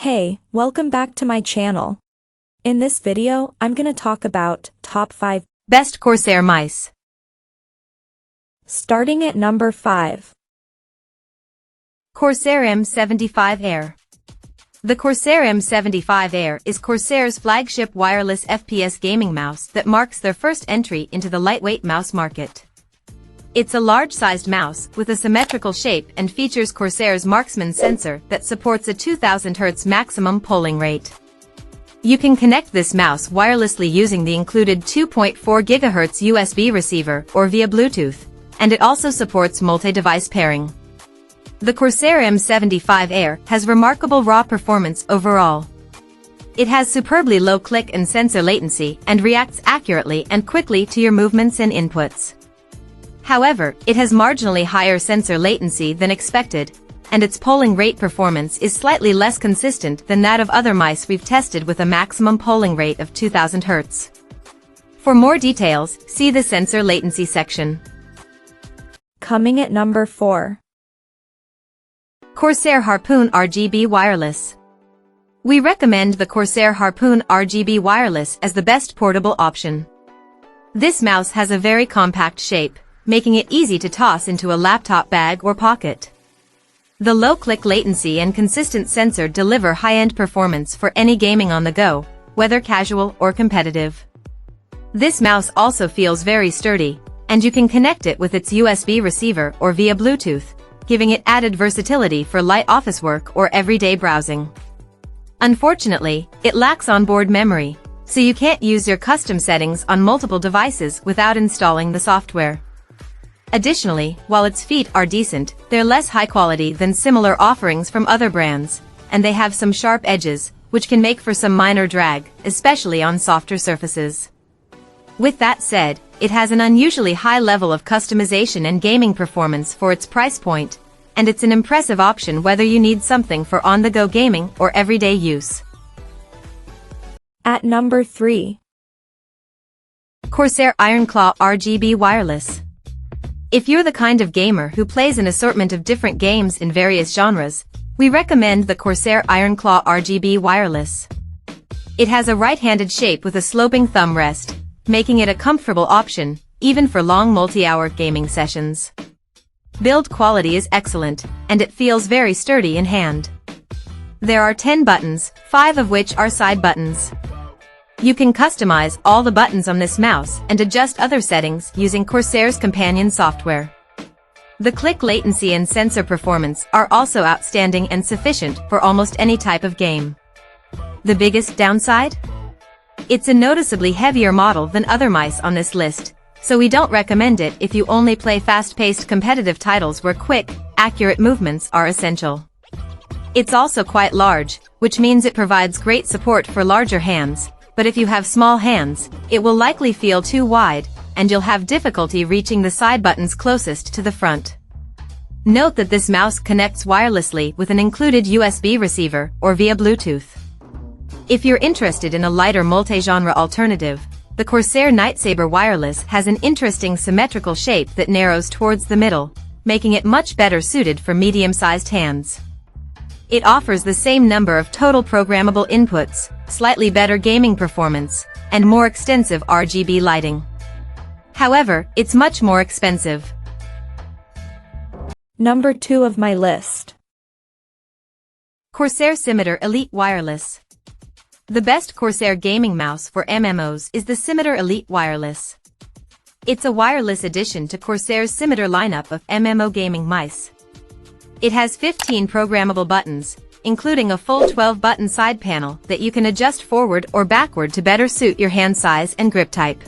Hey, welcome back to my channel. In this video, I'm gonna talk about top 5 best Corsair mice. Starting at number 5. Corsair M75 AIR. The Corsair M75 AIR is Corsair's flagship wireless FPS gaming mouse that marks their first entry into the lightweight mouse market. It's a large-sized mouse with a symmetrical shape and features Corsair's Marksman sensor that supports a 2000 Hz maximum polling rate. You can connect this mouse wirelessly using the included 2.4 GHz USB receiver or via Bluetooth, and it also supports multi-device pairing. The Corsair M75 AIR has remarkable raw performance overall. It has superbly low click and sensor latency and reacts accurately and quickly to your movements and inputs. However, it has marginally higher sensor latency than expected, and its polling rate performance is slightly less consistent than that of other mice we've tested with a maximum polling rate of 2000 Hz. For more details, see the sensor latency section. Coming at number 4. Corsair HARPOON RGB Wireless. We recommend the Corsair HARPOON RGB Wireless as the best portable option. This mouse has a very compact shape, making it easy to toss into a laptop bag or pocket. The low click latency and consistent sensor deliver high-end performance for any gaming on the go, whether casual or competitive. This mouse also feels very sturdy, and you can connect it with its USB receiver or via Bluetooth, giving it added versatility for light office work or everyday browsing. Unfortunately, it lacks onboard memory, so you can't use your custom settings on multiple devices without installing the software. Additionally, while its feet are decent, they're less high quality than similar offerings from other brands, and they have some sharp edges, which can make for some minor drag, especially on softer surfaces. With that said, it has an unusually high level of customization and gaming performance for its price point, and it's an impressive option whether you need something for on-the-go gaming or everyday use. At number 3. Corsair IRONCLAW RGB Wireless. If you're the kind of gamer who plays an assortment of different games in various genres, we recommend the Corsair IRONCLAW RGB Wireless. It has a right-handed shape with a sloping thumb rest, making it a comfortable option, even for long multi-hour gaming sessions. Build quality is excellent, and it feels very sturdy in hand. There are 10 buttons, 5 of which are side buttons. You can customize all the buttons on this mouse and adjust other settings using Corsair's companion software. The click latency and sensor performance are also outstanding and sufficient for almost any type of game. The biggest downside? It's a noticeably heavier model than other mice on this list, so we don't recommend it if you only play fast-paced competitive titles where quick, accurate movements are essential. It's also quite large, which means it provides great support for larger hands, but if you have small hands, it will likely feel too wide, and you'll have difficulty reaching the side buttons closest to the front. Note that this mouse connects wirelessly with an included USB receiver or via Bluetooth. If you're interested in a lighter multi-genre alternative, the Corsair SABRE Wireless has an interesting symmetrical shape that narrows towards the middle, making it much better suited for medium-sized hands. It offers the same number of total programmable inputs, slightly better gaming performance, and more extensive RGB lighting. However, it's much more expensive. Number 2 of my list. Corsair SCIMITAR Elite Wireless. The best Corsair gaming mouse for MMOs is the SCIMITAR Elite Wireless. It's a wireless addition to Corsair's SCIMITAR lineup of MMO gaming mice. It has 15 programmable buttons, including a full 12-button side panel that you can adjust forward or backward to better suit your hand size and grip type.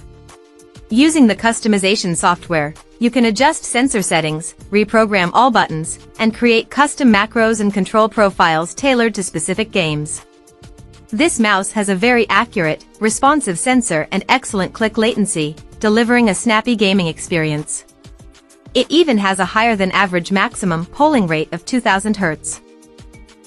Using the customization software, you can adjust sensor settings, reprogram all buttons, and create custom macros and control profiles tailored to specific games. This mouse has a very accurate, responsive sensor and excellent click latency, delivering a snappy gaming experience. It even has a higher than average maximum polling rate of 2000 Hz.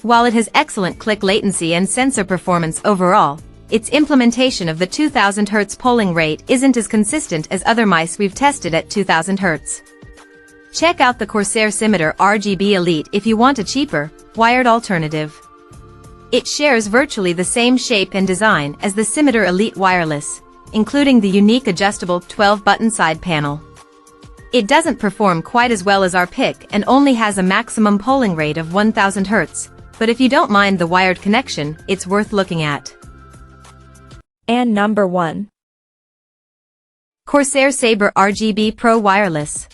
While it has excellent click latency and sensor performance overall, its implementation of the 2000 Hz polling rate isn't as consistent as other mice we've tested at 2000 Hz. Check out the Corsair SCIMITAR RGB Elite if you want a cheaper, wired alternative. It shares virtually the same shape and design as the SCIMITAR Elite Wireless, including the unique adjustable 12-button side panel. It doesn't perform quite as well as our pick and only has a maximum polling rate of 1000 Hz, but if you don't mind the wired connection, it's worth looking at. And number 1. Corsair SABRE RGB Pro Wireless.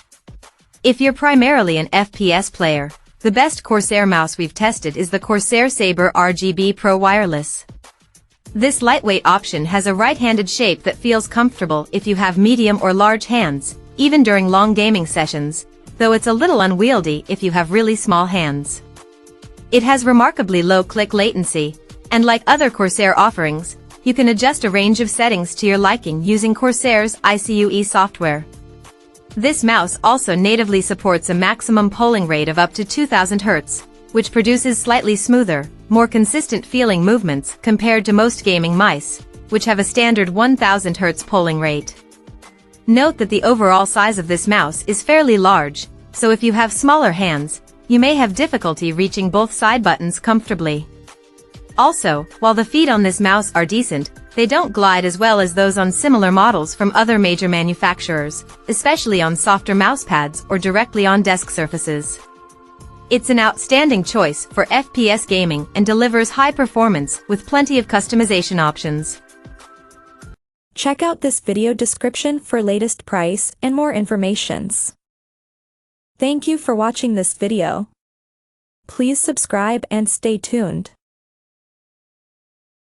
If you're primarily an FPS player, the best Corsair mouse we've tested is the Corsair SABRE RGB Pro Wireless. This lightweight option has a right-handed shape that feels comfortable if you have medium or large hands, even during long gaming sessions, though it's a little unwieldy if you have really small hands. It has remarkably low click latency, and like other Corsair offerings, you can adjust a range of settings to your liking using Corsair's ICUE software. This mouse also natively supports a maximum polling rate of up to 2000 Hz, which produces slightly smoother, more consistent feeling movements compared to most gaming mice, which have a standard 1000 Hz polling rate. Note that the overall size of this mouse is fairly large, so if you have smaller hands, you may have difficulty reaching both side buttons comfortably. Also, while the feet on this mouse are decent, they don't glide as well as those on similar models from other major manufacturers, especially on softer mousepads or directly on desk surfaces. It's an outstanding choice for FPS gaming and delivers high performance with plenty of customization options. Check out this video description for latest price and more informations. Thank you for watching this video. Please subscribe and stay tuned.